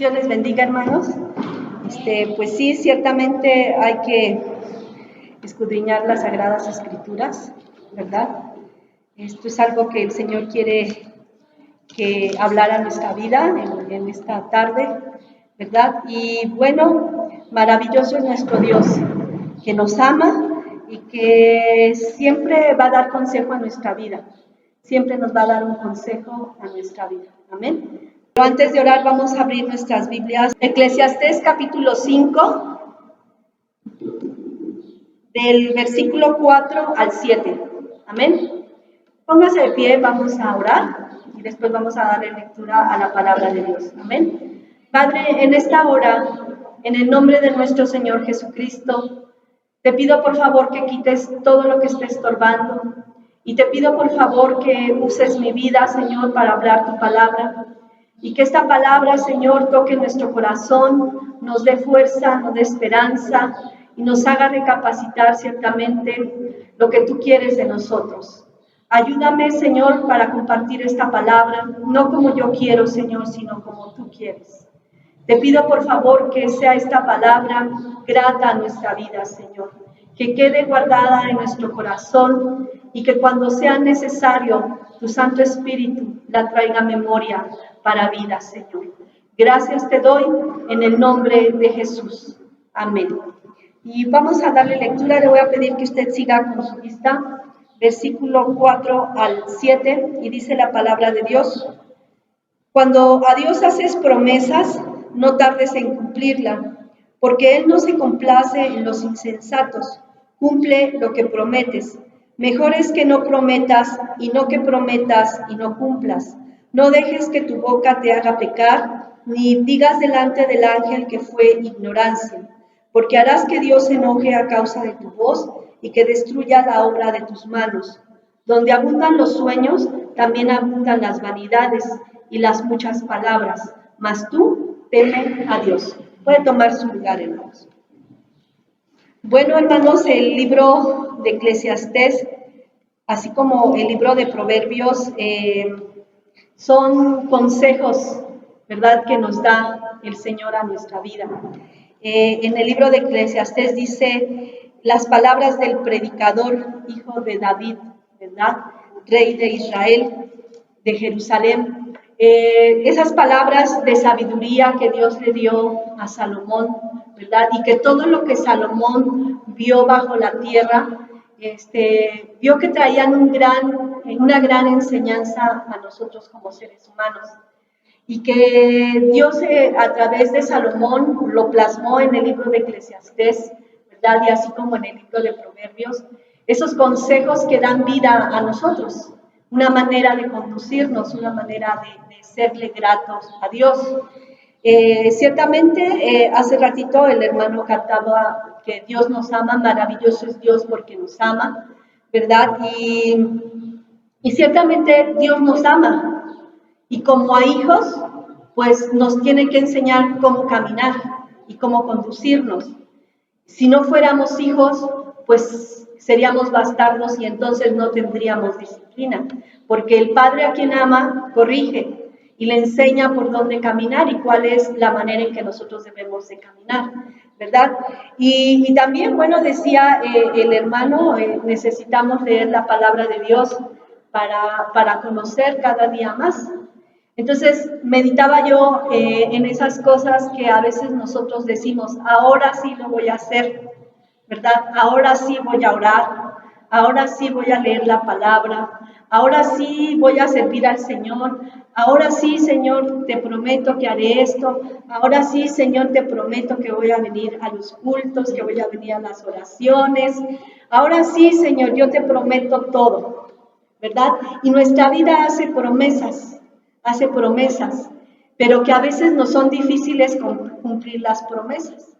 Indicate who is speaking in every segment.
Speaker 1: Dios les bendiga, hermanos. Pues sí, ciertamente hay que escudriñar las Sagradas Escrituras, ¿verdad? Esto es algo que el Señor quiere que hablara nuestra vida en esta tarde, ¿verdad? Y bueno, maravilloso es nuestro Dios, que nos ama y que siempre va a dar consejo a nuestra vida. Siempre nos va a dar un consejo a nuestra vida. Amén. Pero antes de orar vamos a abrir nuestras Biblias. Eclesiastés capítulo 5, del versículo 4 al 7. Amén. Póngase de pie, vamos a orar y después vamos a darle lectura a la palabra de Dios. Amén. Padre, en esta hora, en el nombre de nuestro Señor Jesucristo, te pido por favor que quites todo lo que esté estorbando y te pido por favor que uses mi vida, Señor, para hablar tu palabra y que esta palabra, Señor, toque nuestro corazón, nos dé fuerza, nos dé esperanza y nos haga recapacitar ciertamente lo que tú quieres de nosotros. Ayúdame, Señor, para compartir esta palabra, no como yo quiero, Señor, sino como tú quieres. Te pido, por favor, que sea esta palabra grata a nuestra vida, Señor, que quede guardada en nuestro corazón y que cuando sea necesario, tu Santo Espíritu la traiga a memoria para vida, Señor. Gracias te doy en el nombre de Jesús. Amén. Y vamos a darle lectura. Le voy a pedir que usted siga con su vista. Versículo 4 al 7, y dice la palabra de Dios: Cuando a Dios haces promesas, no tardes en cumplirla, porque Él no se complace en los insensatos. Cumple lo que prometes. Mejor es que no prometas y no que prometas y no cumplas. No dejes que tu boca te haga pecar, ni digas delante del ángel que fue ignorancia, porque harás que Dios se enoje a causa de tu voz y que destruya la obra de tus manos. Donde abundan los sueños, también abundan las vanidades y las muchas palabras, mas tú teme a Dios. Puede tomar su lugar, hermanos. Bueno, hermanos, el libro de Eclesiastés, así como el libro de Proverbios, son consejos, ¿verdad?, que nos da el Señor a nuestra vida. En el libro de Eclesiastés dice las palabras del predicador, hijo de David, ¿verdad?, rey de Israel, de Jerusalén. Esas palabras de sabiduría que Dios le dio a Salomón, ¿verdad? Y que todo lo que Salomón vio bajo la tierra, vio que traían una gran enseñanza a nosotros como seres humanos. Y que Dios a través de Salomón lo plasmó en el libro de Eclesiastés, ¿verdad? Y así como en el libro de Proverbios, esos consejos que dan vida a nosotros, una manera de conducirnos, una manera de serle gratos a Dios. Ciertamente, hace ratito el hermano cantaba que Dios nos ama, maravilloso es Dios porque nos ama, ¿verdad? Y ciertamente Dios nos ama, y como a hijos, pues nos tiene que enseñar cómo caminar y cómo conducirnos. Si no fuéramos hijos, pues seríamos bastardos y entonces no tendríamos disciplina, porque el padre a quien ama corrige y le enseña por dónde caminar y cuál es la manera en que nosotros debemos de caminar, ¿verdad? Y también, bueno, decía el hermano, necesitamos leer la palabra de Dios para conocer cada día más. Entonces, meditaba yo en esas cosas que a veces nosotros decimos, ahora sí lo voy a hacer, ¿verdad? Ahora sí voy a orar, ahora sí voy a leer la palabra, ahora sí voy a servir al Señor, ahora sí, Señor, te prometo que haré esto, ahora sí, Señor, te prometo que voy a venir a los cultos, que voy a venir a las oraciones, ahora sí, Señor, yo te prometo todo, ¿verdad? Y nuestra vida hace promesas, pero que a veces nos son difíciles cumplir las promesas.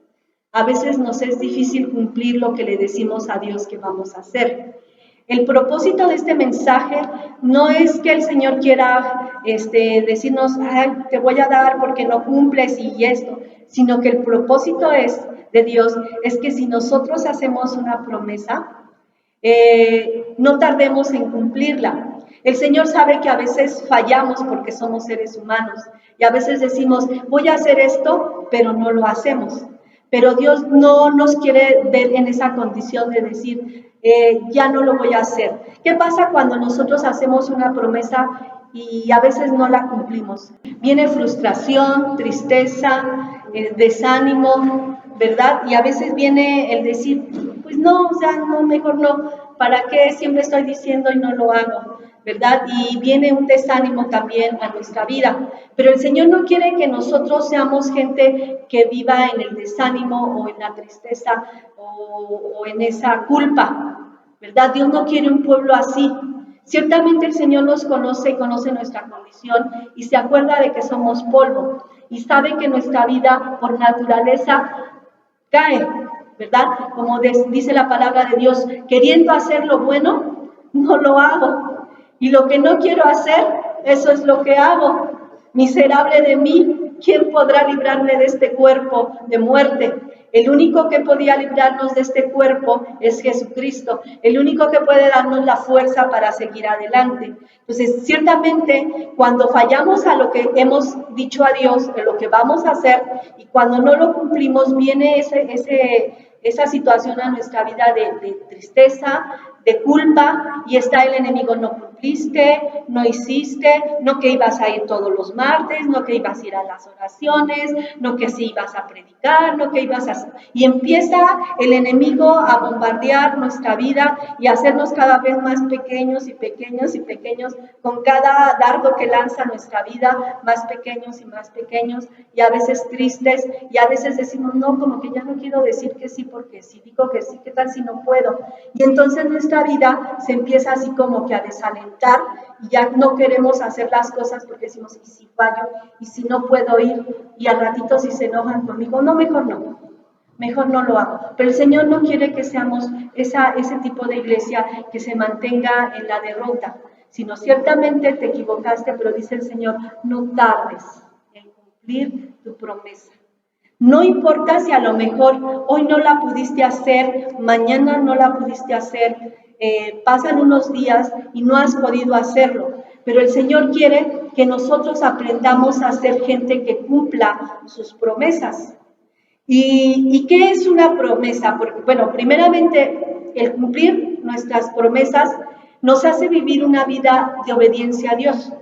Speaker 1: A veces nos es difícil cumplir lo que le decimos a Dios que vamos a hacer. El propósito de este mensaje no es que el Señor quiera decirnos, ay, te voy a dar porque no cumples y esto, sino que el propósito de Dios es que si nosotros hacemos una promesa, no tardemos en cumplirla. El Señor sabe que a veces fallamos porque somos seres humanos y a veces decimos, voy a hacer esto, pero no lo hacemos. Pero Dios no nos quiere ver en esa condición de decir, ya no lo voy a hacer. ¿Qué pasa cuando nosotros hacemos una promesa y a veces no la cumplimos? Viene frustración, tristeza, desánimo, ¿verdad? Y a veces viene el decir, pues no, o sea, no, mejor no, ¿para qué siempre estoy diciendo y no lo hago? ¿Verdad? Y viene un desánimo también a nuestra vida. Pero el Señor no quiere que nosotros seamos gente que viva en el desánimo o en la tristeza o en esa culpa, ¿verdad? Dios no quiere un pueblo así. Ciertamente el Señor nos conoce y conoce nuestra condición y se acuerda de que somos polvo y sabe que nuestra vida por naturaleza cae, ¿verdad? Como dice la palabra de Dios, queriendo hacer lo bueno, no lo hago. Y lo que no quiero hacer, eso es lo que hago. Miserable de mí, ¿quién podrá librarme de este cuerpo de muerte? El único que podía librarnos de este cuerpo es Jesucristo. El único que puede darnos la fuerza para seguir adelante. Entonces, ciertamente, cuando fallamos a lo que hemos dicho a Dios, de lo que vamos a hacer, y cuando no lo cumplimos, viene esa situación a nuestra vida de tristeza, de culpa, y está el enemigo, no cumpliste, no hiciste, no que ibas a ir todos los martes, no que ibas a ir a las oraciones, no que sí ibas a predicar, no que ibas a... Y empieza el enemigo a bombardear nuestra vida y a hacernos cada vez más pequeños y pequeños y pequeños, con cada dardo que lanza nuestra vida, más pequeños y más pequeños, y a veces tristes, y a veces decimos, no, como que ya no quiero decir que sí, porque si digo que sí, ¿qué tal si no puedo? Y entonces nuestra vida se empieza así como que a desalentar y ya no queremos hacer las cosas porque decimos, ¿y si fallo? ¿Y si no puedo ir? Y al ratito si se enojan conmigo, no, mejor no lo hago. Pero el Señor no quiere que seamos ese tipo de iglesia que se mantenga en la derrota, sino ciertamente te equivocaste, pero dice el Señor, no tardes en cumplir tu promesa. No importa si a lo mejor hoy no la pudiste hacer, mañana no la pudiste hacer, pasan unos días y no has podido hacerlo, pero el Señor quiere que nosotros aprendamos a ser gente que cumpla sus promesas. ¿Y qué es una promesa? Porque, bueno, primeramente, el cumplir nuestras promesas nos hace vivir una vida de obediencia a Dios.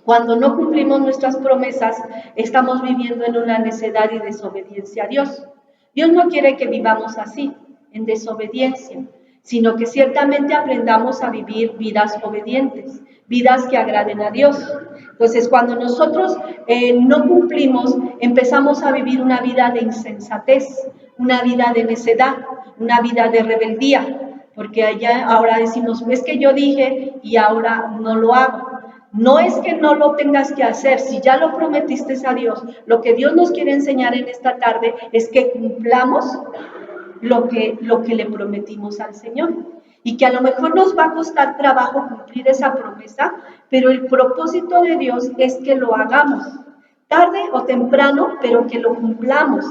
Speaker 1: Cuando no cumplimos nuestras promesas, estamos viviendo en una necedad y desobediencia a Dios. Dios no quiere que vivamos así, en desobediencia, sino que ciertamente aprendamos a vivir vidas obedientes, vidas que agraden a Dios. Entonces, cuando nosotros no cumplimos, empezamos a vivir una vida de insensatez, una vida de necedad, una vida de rebeldía, porque allá ahora decimos, es que yo dije y ahora no lo hago. No es que no lo tengas que hacer, si ya lo prometiste a Dios, lo que Dios nos quiere enseñar en esta tarde es que cumplamos lo que le prometimos al Señor. Y que a lo mejor nos va a costar trabajo cumplir esa promesa, pero el propósito de Dios es que lo hagamos, tarde o temprano, pero que lo cumplamos,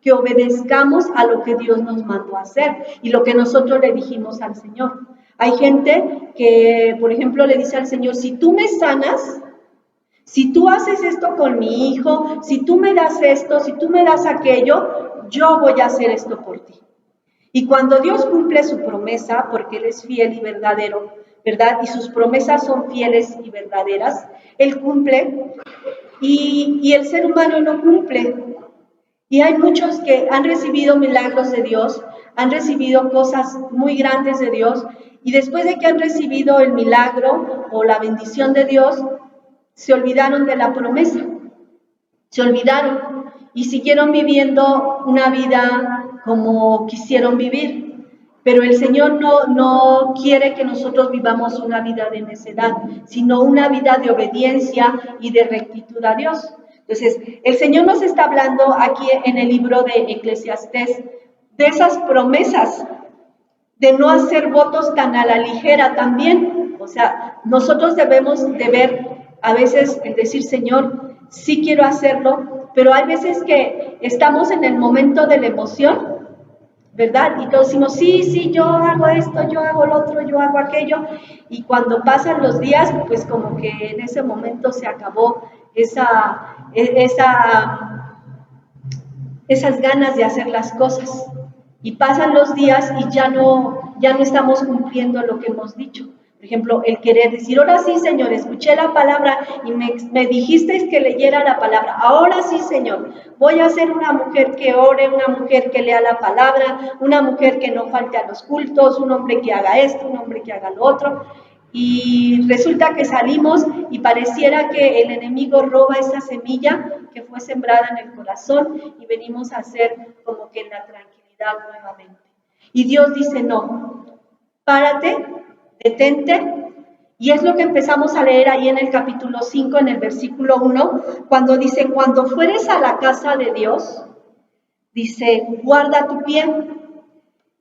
Speaker 1: que obedezcamos a lo que Dios nos mandó a hacer y lo que nosotros le dijimos al Señor. Hay gente que, por ejemplo, le dice al Señor, si tú me sanas, si tú haces esto con mi hijo, si tú me das esto, si tú me das aquello, yo voy a hacer esto por ti. Y cuando Dios cumple su promesa, porque Él es fiel y verdadero, ¿verdad? Y sus promesas son fieles y verdaderas, Él cumple y el ser humano no cumple. Y hay muchos que han recibido milagros de Dios, han recibido cosas muy grandes de Dios, y después de que han recibido el milagro o la bendición de Dios, se olvidaron de la promesa, se olvidaron y siguieron viviendo una vida como quisieron vivir. Pero el Señor no quiere que nosotros vivamos una vida de necedad, sino una vida de obediencia y de rectitud a Dios. Entonces, el Señor nos está hablando aquí en el libro de Eclesiastés de esas promesas, de no hacer votos tan a la ligera también. O sea, nosotros debemos de ver a veces el decir, Señor, sí quiero hacerlo, pero hay veces que estamos en el momento de la emoción ¿verdad? Y todos decimos, sí, sí, yo hago esto, yo hago lo otro, yo hago aquello, y cuando pasan los días, pues como que en ese momento se acabó esas ganas de hacer las cosas. Y pasan los días y ya no estamos cumpliendo lo que hemos dicho. Por ejemplo, el querer decir, ahora sí, Señor, escuché la palabra y me dijisteis que leyera la palabra. Ahora sí, Señor, voy a ser una mujer que ore, una mujer que lea la palabra, una mujer que no falte a los cultos, un hombre que haga esto, un hombre que haga lo otro. Y resulta que salimos y pareciera que el enemigo roba esa semilla que fue sembrada en el corazón y venimos a hacer como que en la tranquilidad nuevamente. Y Dios dice, no, párate, detente. Y es lo que empezamos a leer ahí en el capítulo 5, en el versículo 1, cuando dice, cuando fueres a la casa de Dios, dice, guarda tu pie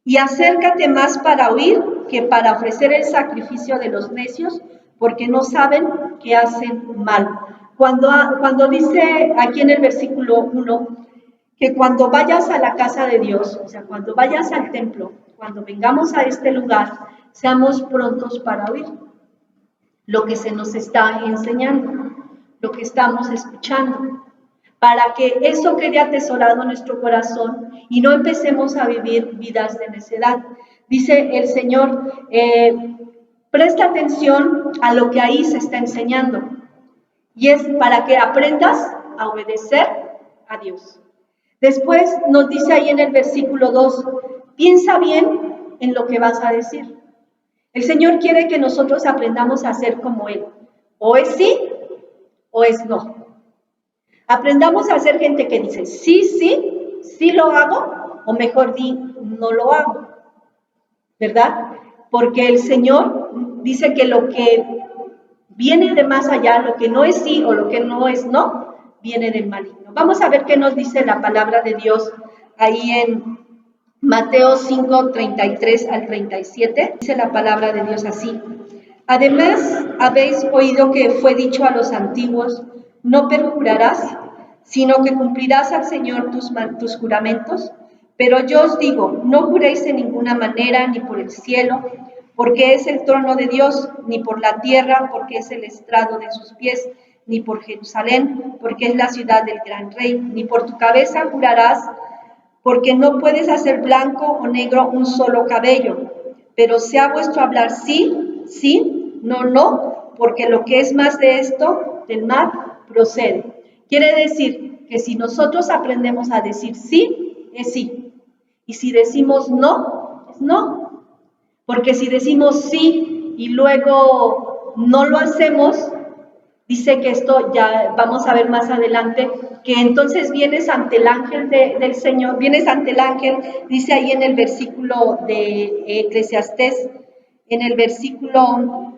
Speaker 1: y acércate más para oír que para ofrecer el sacrificio de los necios, porque no saben que hacen mal. Cuando dice aquí en el versículo 1, que cuando vayas a la casa de Dios, o sea, cuando vayas al templo, cuando vengamos a este lugar, seamos prontos para oír lo que se nos está enseñando, lo que estamos escuchando, para que eso quede atesorado en nuestro corazón y no empecemos a vivir vidas de necedad. Dice el Señor, presta atención a lo que ahí se está enseñando, y es para que aprendas a obedecer a Dios. Después nos dice ahí en el versículo 2, piensa bien en lo que vas a decir. El Señor quiere que nosotros aprendamos a ser como Él. O es sí o es no. Aprendamos a ser gente que dice sí, sí, sí lo hago, o mejor di, no lo hago. ¿Verdad? Porque el Señor dice que lo que viene de más allá, lo que no es sí o lo que no es no, viene del maligno. Vamos a ver qué nos dice la palabra de Dios ahí en Mateo 5, 33 al 37. Dice la palabra de Dios así. Además, habéis oído que fue dicho a los antiguos, no perjurarás, sino que cumplirás al Señor tus juramentos. Pero yo os digo, no juréis en ninguna manera, ni por el cielo, porque es el trono de Dios, ni por la tierra, porque es el estrado de sus pies, ni por Jerusalén, porque es la ciudad del gran rey, ni por tu cabeza jurarás, porque no puedes hacer blanco o negro un solo cabello. Pero sea vuestro hablar sí, sí, no, no, porque lo que es más de esto, del mal, procede. Quiere decir que si nosotros aprendemos a decir sí, es sí. Y si decimos no, es no. Porque si decimos sí y luego no lo hacemos, dice que esto ya vamos a ver más adelante, que entonces vienes ante el ángel del Señor, vienes ante el ángel, dice ahí en el versículo de Eclesiastés, en el versículo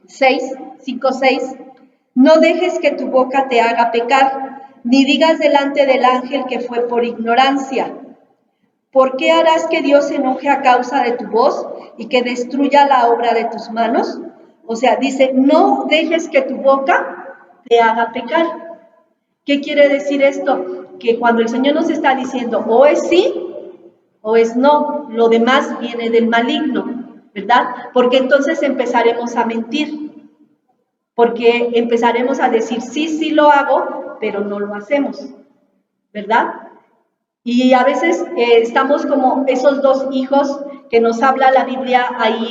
Speaker 1: 6, 5, 6, no dejes que tu boca te haga pecar, ni digas delante del ángel que fue por ignorancia. ¿Por qué harás que Dios se enoje a causa de tu voz y que destruya la obra de tus manos? O sea, dice, no dejes que tu boca te haga pecar. ¿Qué quiere decir esto? Que cuando el Señor nos está diciendo o es sí o es no, lo demás viene del maligno, ¿verdad? Porque entonces empezaremos a mentir, porque empezaremos a decir sí, sí lo hago, pero no lo hacemos, ¿verdad? Y a veces estamos como esos dos hijos que nos habla la Biblia ahí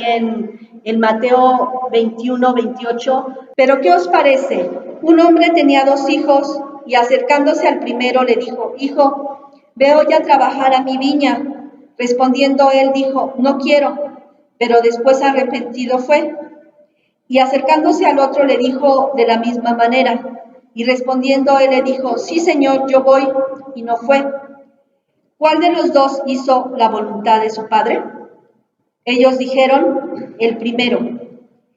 Speaker 1: en Mateo 21, 28. Pero ¿qué os parece? Un hombre tenía 2 hijos y acercándose al primero le dijo, hijo, ve hoy a trabajar a mi viña. Respondiendo él dijo, no quiero, pero después arrepentido fue. Y acercándose al otro le dijo de la misma manera. Y respondiendo él le dijo, sí, Señor, yo voy, y no fue. ¿Cuál de los dos hizo la voluntad de su padre? Ellos dijeron, el primero.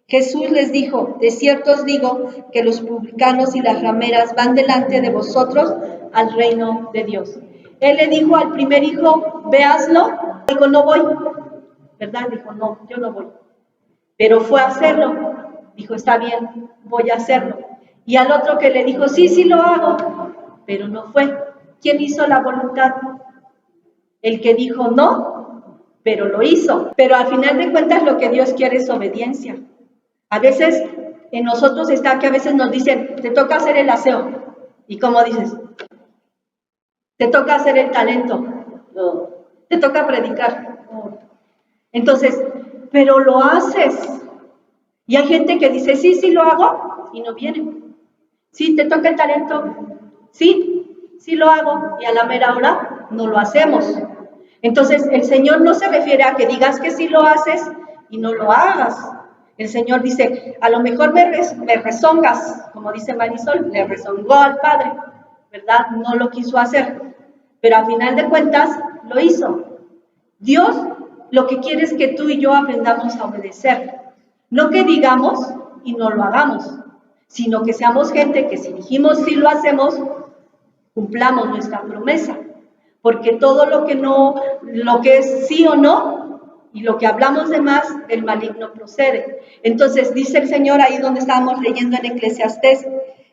Speaker 1: Jesús les dijo, de cierto os digo que los publicanos y las rameras van delante de vosotros al reino de Dios. Él le dijo al primer hijo, ve hazlo. Dijo, no voy, ¿verdad? Dijo, no, yo no voy. Pero fue a hacerlo. Dijo, está bien, voy a hacerlo. Y al otro que le dijo, sí, sí lo hago, pero no fue. ¿Quién hizo la voluntad? ¿El que dijo no pero lo hizo. Pero al final de cuentas lo que Dios quiere es obediencia. A veces en nosotros está que a veces nos dicen, te toca hacer el aseo. ¿Y cómo dices? Te toca hacer el talento. No. Te toca predicar. No. Entonces, pero lo haces. Y hay gente que dice, sí, sí lo hago, y no viene. Sí, te toca el talento. Sí, sí lo hago. Y a la mera hora no lo hacemos. Entonces, el Señor no se refiere a que digas que sí lo haces y no lo hagas. El Señor dice, a lo mejor me rezongas, como dice Marisol, le rezongó al Padre, ¿verdad? No lo quiso hacer, pero a final de cuentas lo hizo. Dios lo que quiere es que tú y yo aprendamos a obedecer, no que digamos y no lo hagamos, sino que seamos gente que si dijimos sí lo hacemos, cumplamos nuestra promesa, porque todo lo que es sí o no, y lo que hablamos de más, del maligno procede. Entonces dice el Señor ahí donde estábamos leyendo en Eclesiastés,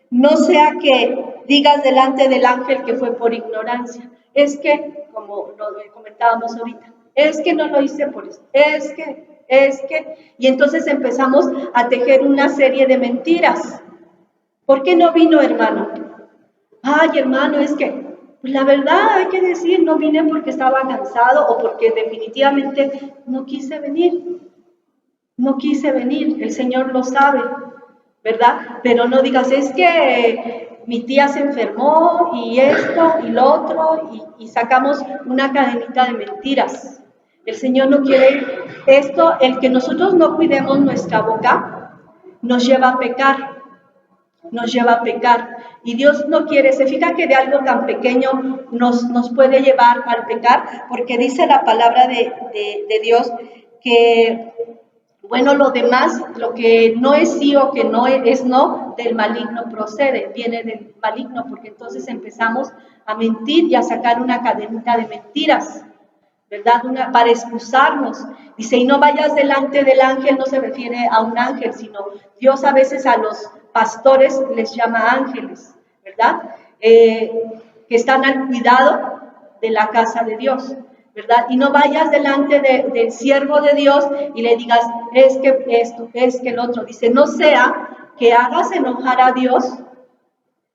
Speaker 1: no sea que digas delante del ángel que fue por ignorancia, es que, como lo comentábamos ahorita, es que no lo hice por eso, es que, y entonces empezamos a tejer una serie de mentiras. ¿Por qué no vino, hermano? Ay, hermano, es que, pues la verdad hay que decir, no vine porque estaba cansado o porque definitivamente no quise venir. No quise venir, el Señor lo sabe, ¿verdad? Pero no digas, es que mi tía se enfermó y esto y lo otro y sacamos una cadenita de mentiras. El Señor no quiere esto, el que nosotros no cuidemos nuestra boca nos lleva a pecar. Nos lleva a pecar. Y Dios no quiere, se fija que de algo tan pequeño nos puede llevar al pecar, porque dice la palabra de Dios que, bueno, lo demás, lo que no es sí o que no es no, del maligno procede, viene del maligno, porque entonces empezamos a mentir y a sacar una cadenita de mentiras, ¿verdad? Para excusarnos. Dice, y no vayas delante del ángel, no se refiere a un ángel, sino Dios a veces a los pastores les llama ángeles, ¿verdad? Que están al cuidado de la casa de Dios, ¿verdad? Y no vayas delante del siervo de Dios y le digas, es que esto, es que el otro. Dice, no sea que hagas enojar a Dios,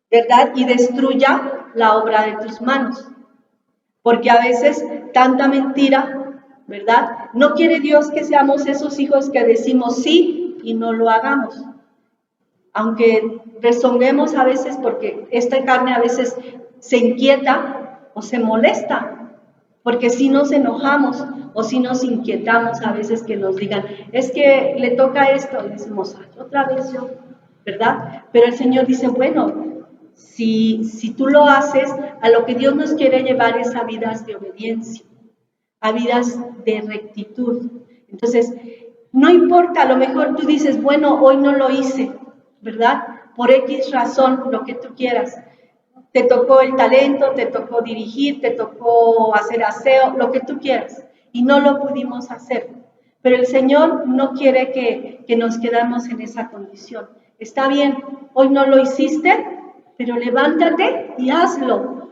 Speaker 1: ¿verdad? Y destruya la obra de tus manos. Porque a veces tanta mentira, ¿verdad? No quiere Dios que seamos esos hijos que decimos sí y no lo hagamos. Aunque rezonguemos a veces porque esta carne a veces se inquieta o se molesta, porque si nos enojamos o si nos inquietamos a veces que nos digan, es que le toca esto, y decimos, ay, otra vez yo, ¿verdad? Pero el Señor dice, bueno, si tú lo haces, a lo que Dios nos quiere llevar es a vidas de obediencia, a vidas de rectitud. Entonces, no importa, a lo mejor tú dices, bueno, hoy no lo hice, ¿verdad? Por X razón, lo que tú quieras. Te tocó el talento, te tocó dirigir, te tocó hacer aseo, lo que tú quieras. Y no lo pudimos hacer. Pero el Señor no quiere que nos quedemos en esa condición. Está bien, hoy no lo hiciste, pero levántate y hazlo.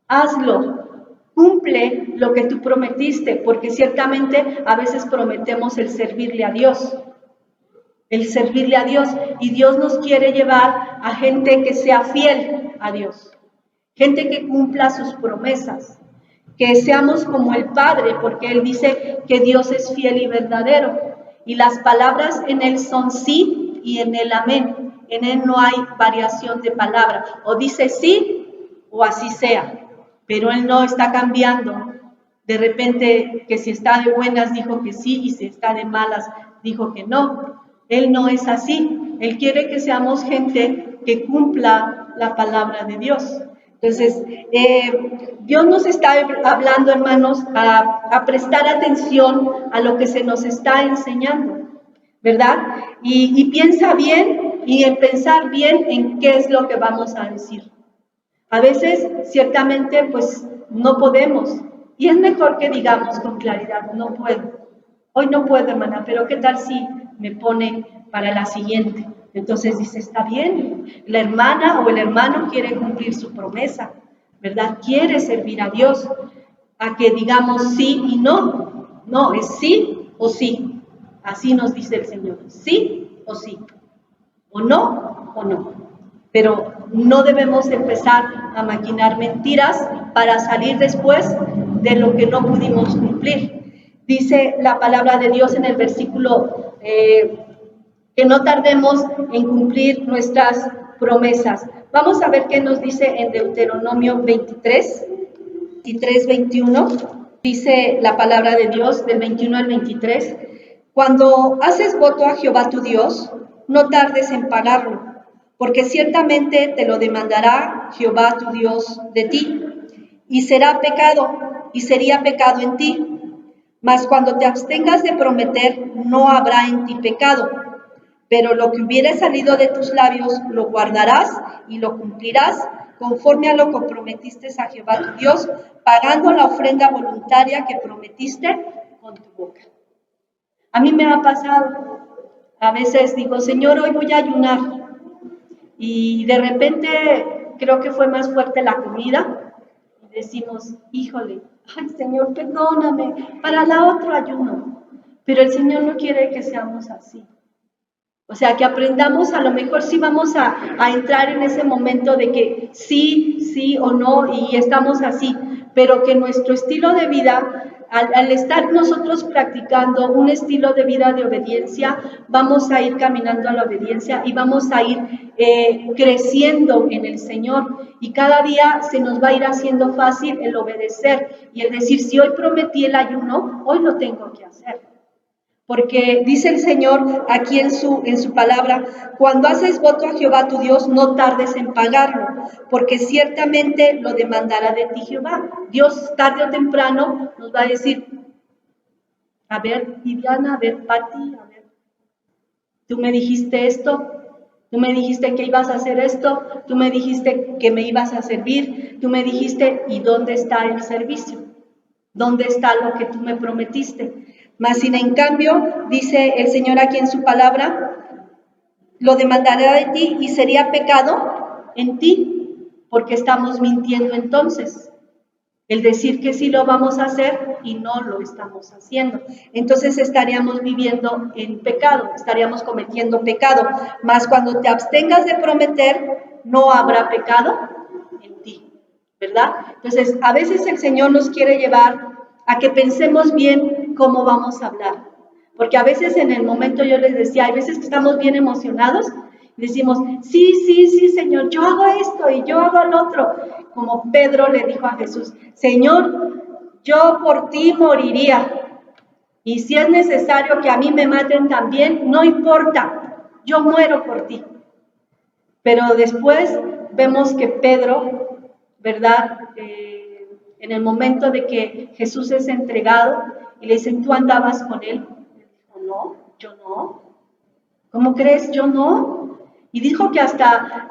Speaker 1: Hazlo. Cumple lo que tú prometiste, porque ciertamente a veces prometemos el servirle a Dios. El servirle a Dios, y Dios nos quiere llevar a gente que sea fiel a Dios, gente que cumpla sus promesas, que seamos como el Padre, porque Él dice que Dios es fiel y verdadero, y las palabras en Él son sí y en Él amén, en Él no hay variación de palabra, o dice sí o así sea, pero Él no está cambiando. De repente, que si está de buenas dijo que sí y si está de malas dijo que no. Él no es así. Él quiere que seamos gente que cumpla la palabra de Dios. Entonces, Dios nos está hablando, hermanos, a prestar atención a lo que se nos está enseñando, ¿verdad? Y piensa bien y en pensar bien en qué es lo que vamos a decir. A veces, ciertamente, pues no podemos. Y es mejor que digamos con claridad, no puedo. Hoy no puedo, hermana, pero ¿qué tal si me pone para la siguiente? Entonces dice, está bien, la hermana o el hermano quiere cumplir su promesa, ¿verdad? Quiere servir a Dios, a que digamos sí y no, No, es sí o sí. Así nos dice el Señor, sí o sí, o no o no. Pero no debemos empezar a maquinar mentiras para salir después de lo que no pudimos cumplir. Dice la palabra de Dios en el versículo que no tardemos en cumplir nuestras promesas. Vamos a ver qué nos dice en Deuteronomio 23, 21. Dice la palabra de Dios del 21 al 23. Cuando haces voto a Jehová tu Dios, no tardes en pagarlo, porque ciertamente te lo demandará Jehová tu Dios de ti, y será pecado, y sería pecado en ti. Mas cuando te abstengas de prometer, no habrá en ti pecado. Pero lo que hubiere salido de tus labios lo guardarás y lo cumplirás conforme a lo que prometiste a Jehová tu Dios, pagando la ofrenda voluntaria que prometiste con tu boca. A mí me ha pasado, a veces digo, Señor, hoy voy a ayunar, y de repente creo que fue más fuerte la comida, y decimos, híjole, ay Señor, perdóname, para la otra ayuno. Pero el Señor no quiere que seamos así. O sea, que aprendamos, a lo mejor sí vamos a entrar en ese momento de que sí o no, y estamos así, pero que nuestro estilo de vida, al estar nosotros practicando un estilo de vida de obediencia, vamos a ir caminando a la obediencia y vamos a ir creciendo en el Señor. Y cada día se nos va a ir haciendo fácil el obedecer y el decir, si hoy prometí el ayuno, hoy lo tengo que hacer. Porque dice el Señor aquí en su palabra, cuando haces voto a Jehová tu Dios, no tardes en pagarlo, porque ciertamente lo demandará de ti Jehová. Dios tarde o temprano nos va a decir, a ver, Viviana, a ver, Pati, a ver, tú me dijiste esto, tú me dijiste que ibas a hacer esto, tú me dijiste que me ibas a servir, tú me dijiste, ¿y dónde está el servicio? ¿Dónde está lo que tú me prometiste? Mas sin en cambio, dice el Señor aquí en su palabra, lo demandará de ti y sería pecado en ti, porque estamos mintiendo entonces. El decir que sí lo vamos a hacer y no lo estamos haciendo. Entonces estaríamos viviendo en pecado, estaríamos cometiendo pecado. Mas cuando te abstengas de prometer, no habrá pecado en ti, ¿verdad? Entonces, a veces el Señor nos quiere llevar a que pensemos bien cómo vamos a hablar. Porque a veces en el momento yo les decía, hay veces que estamos bien emocionados y decimos, sí, Señor, yo hago esto y yo hago lo otro. Como Pedro le dijo a Jesús, Señor, yo por ti moriría. Y si es necesario que a mí me maten también, no importa, yo muero por ti. Pero después vemos que Pedro, ¿verdad? En el momento de que Jesús es entregado y le dicen, ¿tú andabas con él? Dijo, no, yo no. ¿Cómo crees? Yo no. Y dijo que hasta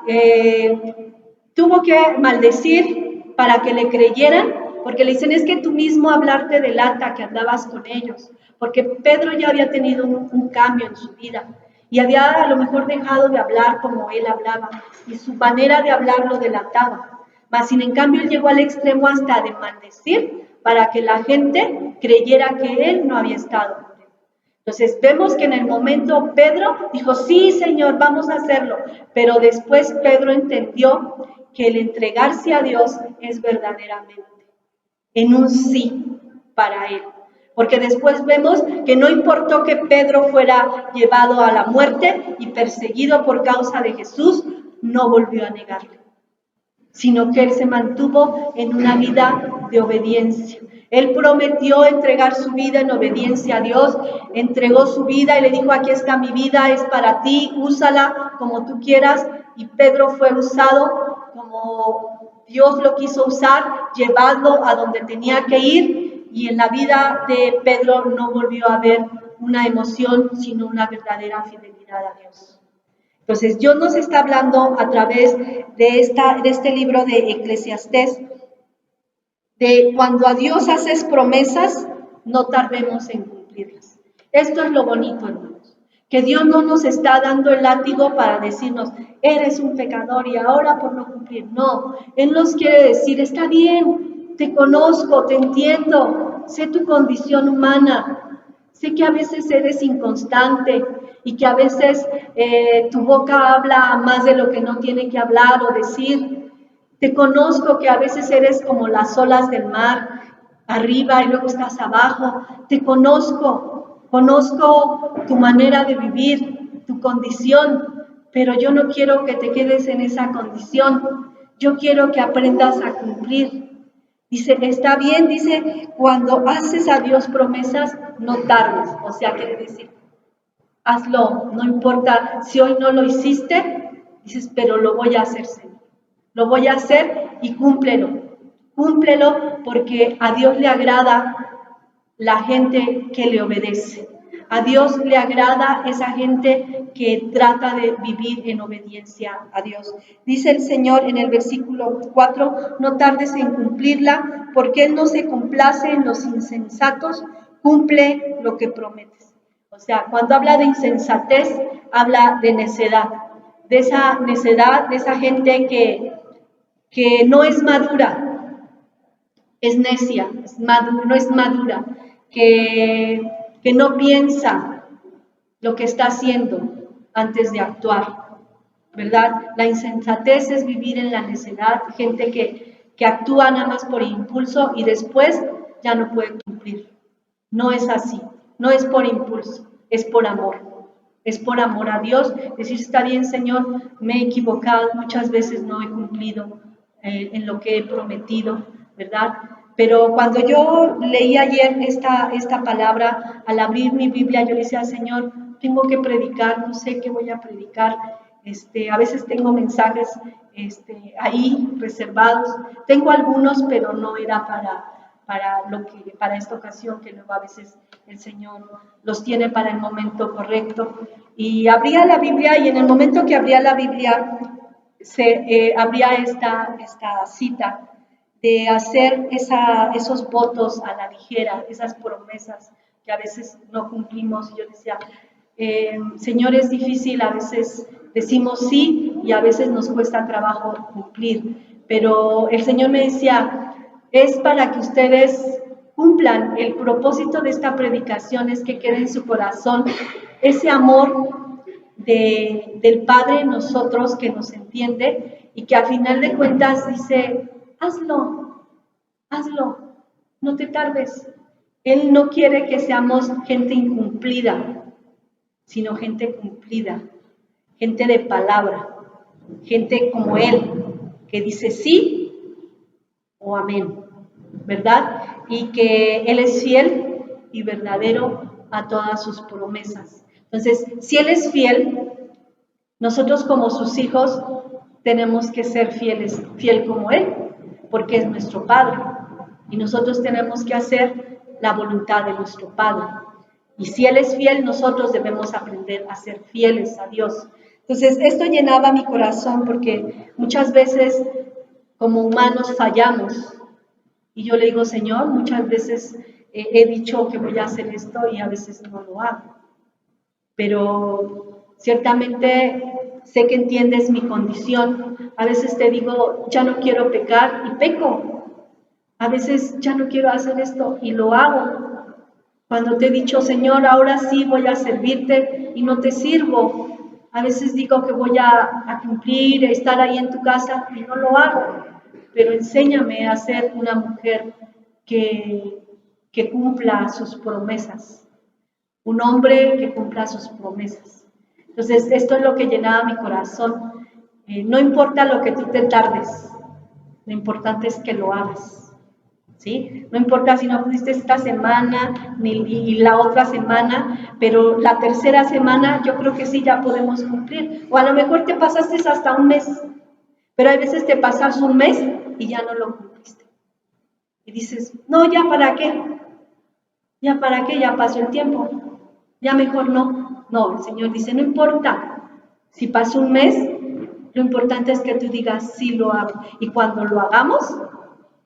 Speaker 1: tuvo que maldecir para que le creyeran, porque le dicen, es que tú mismo hablarte delata que andabas con ellos, porque Pedro ya había tenido un cambio en su vida y había a lo mejor dejado de hablar como él hablaba y su manera de hablar lo delataba. Mas sin en cambio él llegó al extremo hasta de maldecir para que la gente creyera que él no había estado. Entonces vemos que en el momento Pedro dijo, sí Señor, vamos a hacerlo, pero después Pedro entendió que el entregarse a Dios es verdaderamente en un sí para él. Porque después vemos que no importó que Pedro fuera llevado a la muerte y perseguido por causa de Jesús, no volvió a negarle, sino que él se mantuvo en una vida de obediencia. Él prometió entregar su vida en obediencia a Dios, entregó su vida y le dijo, aquí está mi vida, es para ti, úsala como tú quieras. Y Pedro fue usado como Dios lo quiso usar, llevado a donde tenía que ir, y en la vida de Pedro no volvió a haber una emoción, sino una verdadera fidelidad a Dios. Entonces, Dios nos está hablando a través de este libro de Eclesiastés, de cuando a Dios haces promesas, no tardemos en cumplirlas. Esto es lo bonito, hermanos, que Dios no nos está dando el látigo para decirnos, eres un pecador y ahora por no cumplir. No, Él nos quiere decir, está bien, te conozco, te entiendo, sé tu condición humana. Sé que a veces eres inconstante y que a veces tu boca habla más de lo que no tiene que hablar o decir. Te conozco que a veces eres como las olas del mar, arriba y luego estás abajo. Te conozco tu manera de vivir, tu condición, pero yo no quiero que te quedes en esa condición. Yo quiero que aprendas a cumplir. Dice, está bien, dice, cuando haces a Dios promesas, no tardes. O sea, quiere decir, hazlo, no importa si hoy no lo hiciste, dices, pero lo voy a hacer, Señor. Lo voy a hacer y cúmplelo. Cúmplelo porque a Dios le agrada la gente que le obedece. A Dios le agrada esa gente que trata de vivir en obediencia a Dios. Dice el Señor en el versículo 4, no tardes en cumplirla, porque Él no se complace en los insensatos, cumple lo que prometes. O sea, cuando habla de insensatez, habla de necedad, de esa gente que no es madura, es necia, no es madura, que no piensa lo que está haciendo antes de actuar, ¿verdad? La insensatez es vivir en la necedad, gente que actúa nada más por impulso y después ya no puede cumplir. No es así, no es por impulso, es por amor. Es por amor a Dios, decir, está bien, Señor, me he equivocado, muchas veces no he cumplido en lo que he prometido, ¿verdad? Pero cuando yo leí ayer esta palabra, al abrir mi Biblia, yo le decía, Señor, tengo que predicar, no sé qué voy a predicar. A veces tengo mensajes ahí reservados. Tengo algunos, pero no era para esta ocasión, que luego a veces el Señor los tiene para el momento correcto. Y abría la Biblia, y en el momento que abría la Biblia, habría esta cita de hacer esos votos a la ligera, esas promesas que a veces no cumplimos. Y yo decía, Señor, es difícil, a veces decimos sí y a veces nos cuesta trabajo cumplir, pero el Señor me decía, es para que ustedes cumplan. El propósito de esta predicación es que quede en su corazón ese amor del Padre en nosotros, que nos entiende y que al final de cuentas dice, hazlo, no te tardes. Él no quiere que seamos gente incumplida, sino gente cumplida, gente de palabra, gente como Él, que dice sí o amén, ¿verdad? Y que Él es fiel y verdadero a todas sus promesas. Entonces, si Él es fiel, nosotros como sus hijos tenemos que ser fiel como Él, porque es nuestro Padre. Y nosotros tenemos que hacer la voluntad de nuestro Padre. Y si Él es fiel, nosotros debemos aprender a ser fieles a Dios. Entonces, esto llenaba mi corazón porque muchas veces como humanos fallamos. Y yo le digo, Señor, muchas veces he dicho que voy a hacer esto y a veces no lo hago. Pero ciertamente sé que entiendes mi condición. A veces te digo, ya no quiero pecar y peco. A veces ya no quiero hacer esto y lo hago. Cuando te he dicho, Señor, ahora sí voy a servirte y no te sirvo. A veces digo que voy a cumplir, a estar ahí en tu casa y no lo hago. Pero enséñame a ser una mujer que cumpla sus promesas. Un hombre que cumpla sus promesas. Entonces, esto es lo que llenaba mi corazón. No importa lo que tú te tardes, lo importante es que lo hagas. ¿Sí? No importa si no pudiste esta semana y la otra semana, pero la tercera semana yo creo que sí ya podemos cumplir. O a lo mejor te pasaste hasta un mes, pero a veces te pasas un mes y ya no lo cumpliste. Y dices, no, ¿ya para qué? ¿Ya para qué? Ya pasó el tiempo. Ya mejor no. No, el Señor dice, no importa. Si pasó un mes, lo importante es que tú digas, sí lo hago. Y cuando lo hagamos,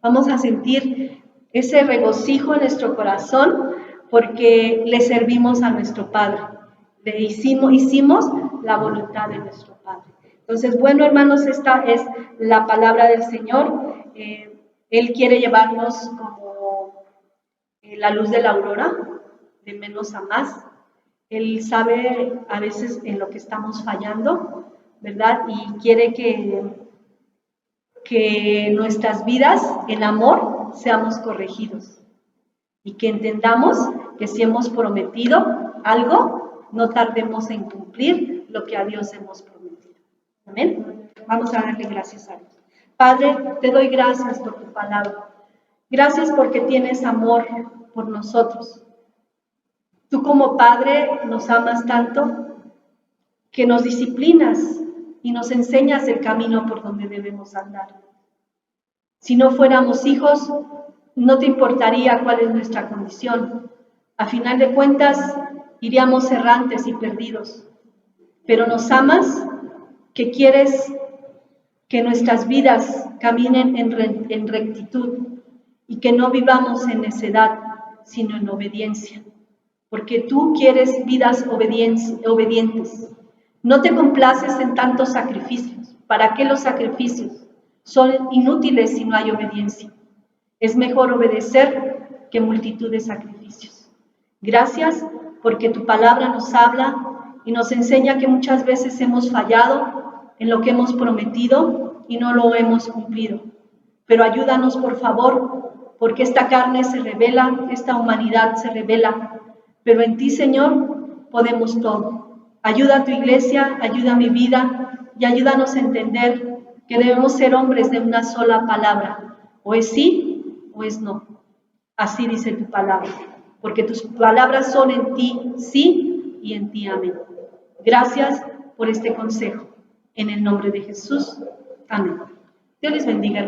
Speaker 1: vamos a sentir ese regocijo en nuestro corazón porque le servimos a nuestro Padre. Le hicimos la voluntad de nuestro Padre. Entonces, bueno, hermanos, esta es la palabra del Señor. Él quiere llevarnos como la luz de la aurora, de menos a más. Él sabe a veces en lo que estamos fallando, ¿verdad? Y quiere que nuestras vidas en amor seamos corregidos y que entendamos que si hemos prometido algo, no tardemos en cumplir lo que a Dios hemos prometido. Amén. Vamos a darle gracias a Dios. Padre, te doy gracias por tu palabra. Gracias porque tienes amor por nosotros. Tú como Padre nos amas tanto que nos disciplinas y nos enseñas el camino por donde debemos andar. Si no fuéramos hijos, no te importaría cuál es nuestra condición. A final de cuentas, iríamos errantes y perdidos. Pero nos amas, que quieres que nuestras vidas caminen en rectitud y que no vivamos en necedad, sino en obediencia. Porque tú quieres vidas obedientes. No te complaces en tantos sacrificios. ¿Para qué los sacrificios? Son inútiles si no hay obediencia. Es mejor obedecer que multitud de sacrificios. Gracias porque tu palabra nos habla y nos enseña que muchas veces hemos fallado en lo que hemos prometido y no lo hemos cumplido. Pero ayúdanos, por favor, porque esta carne se revela, esta humanidad se revela. Pero en ti, Señor, podemos todo. Ayuda a tu iglesia, ayuda a mi vida y ayúdanos a entender que debemos ser hombres de una sola palabra. O es sí o es no. Así dice tu palabra. Porque tus palabras son en ti sí y en ti amén. Gracias por este consejo. En el nombre de Jesús. Amén. Dios les bendiga.